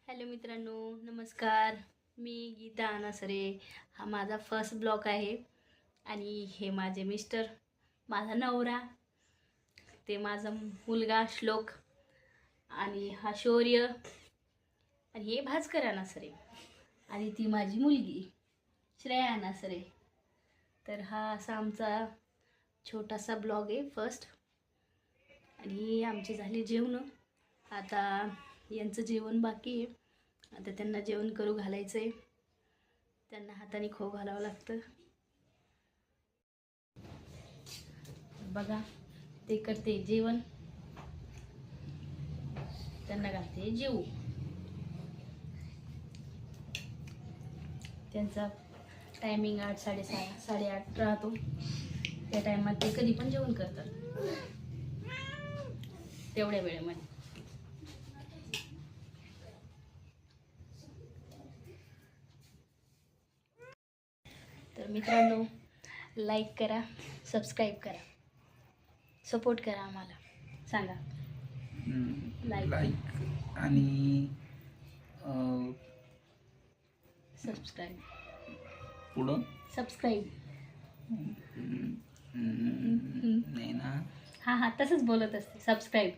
Hello मित्रांनो, नमस्कार. मी गीता अनासरे. हा माझा फर्स्ट ब्लॉग आहे आणि हे माझे मिस्टर, माझा नवरा, ते माझा मुलगा श्लोक आणि हा शौर्य आणि हे भास्कर अनासरे आणि ती माझी मुलगी श्रेया अनासरे. तर हा असा आमचा छोटासा ब्लॉग आहे फर्स्ट. आणि आमची झाली जेवणं. आता यांचं जेवण बाकी आहे. आता त्यांना जेवण करू घालायचं आहे. त्यांना हाताने खाऊ घालावं लागतं. बघा, ते करते जेवण, त्यांना घालते जेवू. त्यांचा टायमिंग 8, 6:30, 8:30 राहतो. त्या टायमात ते कधी पण जेवण करतात, तेवढ्या वेळेमध्ये. तर मित्रांनो, लाईक करा, सबस्क्राईब करा, सपोर्ट करा आम्हाला. सांगा लाईक आणि सबस्क्राईब. पुढं सबस्क्राईब नाही ना. हां तसंच बोलत असते. सबस्क्राईब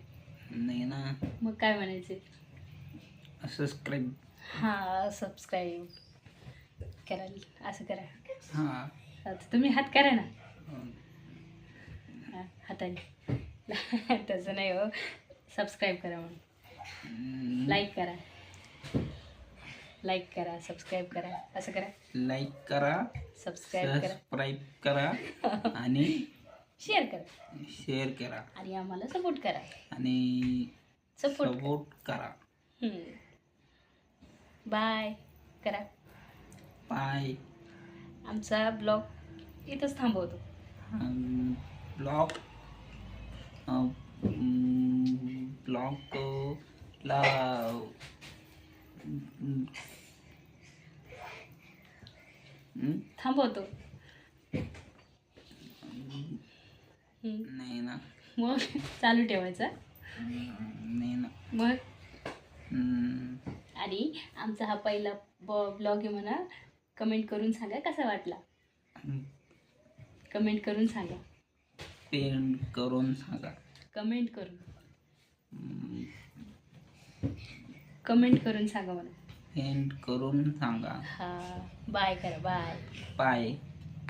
नाही ना. मग काय म्हणायचे? सबस्क्राईब. हां, सबस्क्राईब करा. असं करा. हां, आता तुम्ही हात करा ना. हाताने तसं नाही हो. सबस्क्राईब करा म्हणून. लाईक करा, लाईक करा, सबस्क्राईब करा. असं करा. लाईक करा, सबस्क्राईब करा, सबस्क्राईब करा आणि शेअर करा शेअर करा आणि आम्हाला सपोर्ट करा. आणि सपोर्ट सपोर्ट करा. बाय करा. बाय. आमचा ब्लॉग इथंच थांबवतो. ब्लॉग ला थांबवतो. नाही ना. मग चालू ठेवायचा. नाही ना. मग आणि आमचा हा पहिला ब्लॉग आहे म्हणा. कमेंट करून सांगा कसा वाटला. कमेंट करून सांगा. पेन करून सांगा. कमेंट करून कमेंट करून सांगा मला. पेन करून सांगा. हां, बाय करा. बाय. बाय.